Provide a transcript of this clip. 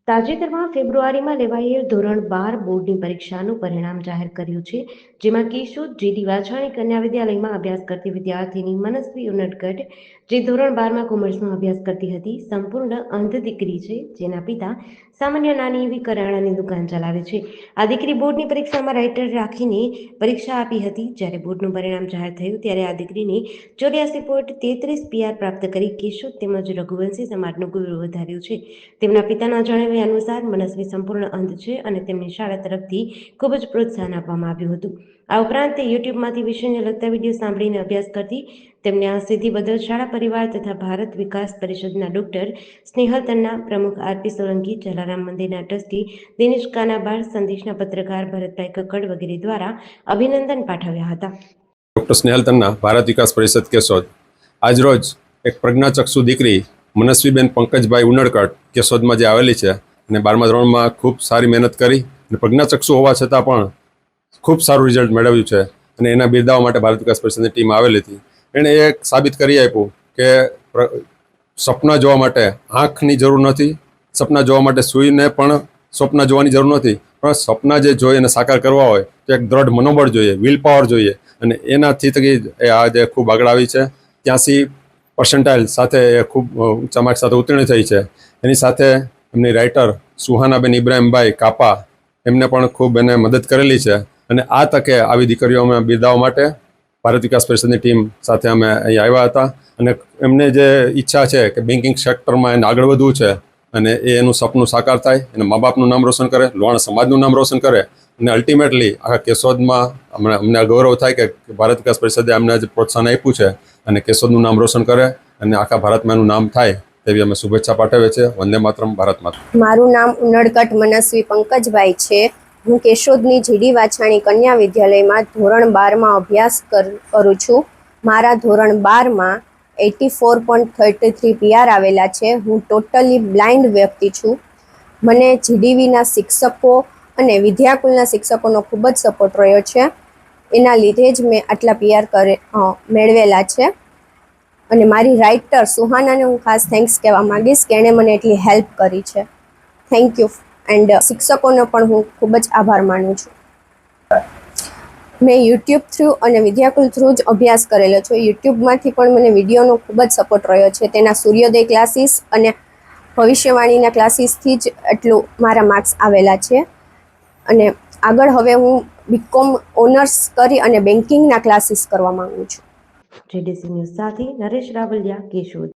તાજેતરમાં ફેબ્રુઆરીમાં લેવાયેલ ધોરણ 12 બોર્ડની પરીક્ષાનું પરિણામ જાહેર કર્યું છે, જેમાં કેશોદ જીડી વાછાણી કન્યા વિદ્યાલયમાં અભ્યાસ કરતી વિદ્યાર્થીની મનસ્વી ઉનડકટ, જે ધોરણ 12માં કોમર્સમાં અભ્યાસ કરતી હતી, સંપૂર્ણ અંધ દીકરી છે, જેના પિતા સામાન્ય નાની એવી કરિયાણાની દુકાન ચલાવે છે. આ દીકરી બોર્ડની પરીક્ષામાં રાઇટર રાખીને પરીક્ષા આપી હતી. જ્યારે બોર્ડનું પરિણામ જાહેર થયું ત્યારે આ દીકરીને 84.33 PR પ્રાપ્ત કરી કેશોદ તેમજ રઘુવંશી સમાજનું ગૌરવ વધાર્યું છે. તેમના પિતાના જણાવ્યા અનુસાર મનસ્વી સંપૂર્ણ અંધ છે અને તેમને શાળા તરફથી ખૂબ જ પ્રોત્સાહન આપવામાં આવ્યું હતું. આ ઉપરાંત તે યુટ્યુબમાંથી વિષયને લગતા વિડીયો સાંભળીને અભ્યાસ કરતી. તેમને આ સિદ્ધિ બદલ શાળા પરિવાર તથા ભારત વિકાસ પરિષદના ડોક્ટર સ્નેહલ તન્ના, પ્રમુખ RP સોલંકી, જલારામ મંદિરના ટ્રસ્ટી દિનેશ કાનાબાર, સંદેશના પત્રકાર ભરતભાઈ કક્કડ વગેરે દ્વારા અભિનંદન પાઠવ્યા હતા. ડોક્ટર સ્નેહલ તન્ના, ભારત વિકાસ પરિષદ કેશોદ. આજરોજ એક પ્રજ્ઞાચક્ષુ દીકરી મનસ્વીબેન પંકજભાઈ ઉનડકટ કેશોદમાં જે આવેલી છે અને 12મા ધોરણમાં ખૂબ સારી મહેનત કરી અને પ્રજ્ઞાચક્ષુ હોવા છતાં પણ ખૂબ સારું રિઝલ્ટ મેળવ્યું છે અને એના બિરદાવવા માટે ભારત વિકાસ પરિષદની ટીમ આવેલી હતી. એણે એ સાબિત કરી આપ્યું કે સપના જોવા માટે આંખની જરૂર નથી, સપના જોવા માટે સૂઈને પણ સપના જોવાની જરૂર નથી, પણ સપના જે જોઈએ અને સાકાર કરવા હોય તો એક દ્રઢ મનોબળ જોઈએ, વિલ પાવર જોઈએ અને એનાથી થકી એ આજે ખૂબ આગળ આવી છે. 83% સાથે એ ખૂબ ઊંચા માર્ક સાથે ઉત્તીર્ણ થઈ છે. એની સાથે એમની રાઇટર સુહાનાબેન ઇબ્રાહીમભાઈ કાપા, એમને પણ ખૂબ એને મદદ કરેલી છે અને આ તકે આવી દીકરીઓ અમે બિરદાવવા માટે ભારત વિકાસ પરિષદની ટીમ સાથે અમે અહીં આવ્યા હતા અને એમને જે ઈચ્છા છે કે બેન્કિંગ સેક્ટરમાં એને આગળ વધવું છે અને એનું સપનું સાકાર થાય, એના મા બાપનું નામ રોશન કરે, લોહાણા સમાજનું નામ રોશન કરે અને અલ્ટિમેટલી આખા કેશોદમાં અમને ગૌરવ થાય કે ભારત વિકાસ પરિષદે અમને જે પ્રોત્સાહન આપ્યું છે અને કેશોદનું નામ રોશન કરે અને આખા ભારતમાં એનું નામ થાય તેવી અમે શુભેચ્છા પાઠવીએ છીએ. વંદે માતરમ, ભારત માતરમ. મારું નામ ઉનડકટ મનસ્વી પંકજભાઈ છે. હું કેશોદની જીડી વાછાણી કન્યા વિદ્યાલયમાં ધોરણ 12માં અભ્યાસ કરું છું. મારા ધોરણ 12માં 84.33 PR આવેલા છે. હું ટોટલી બ્લાઇન્ડ વ્યક્તિ છું. મને જીડીવીના શિક્ષકો અને વિદ્યાકુલના શિક્ષકોનો ખૂબ જ સપોર્ટ રહ્યો છે. એના લીધે જ મેં આટલા PR મેળવેલા છે અને મારી રાઇટર સુહાનાને હું ખાસ થેન્ક્સ કહેવા માગીશ કે એણે મને એટલી હેલ્પ કરી છે. Thank you. એન્ડ શિક્ષકોનો પણ હું ખૂબ જ આભાર માનું છું. મેં યુટ્યુબ થ્રુ અને વિદ્યાકુલ થ્રુ જ અભ્યાસ કરેલો છે. યુટ્યુબમાંથી પણ મને વિડીયોનો ખૂબ જ સપોર્ટ રહ્યો છે. તેના સૂર્યોદય ક્લાસીસ અને ભવિષ્યવાણીના ક્લાસીસથી જ એટલું મારા માર્ક્સ આવેલા છે અને આગળ હવે હું BCom ઓનર્સ કરી અને બેન્કિંગના ક્લાસીસ કરવા માગું છું. JDC ન્યૂઝ સાથે નરેશ રાવલિયા, કેશોદ.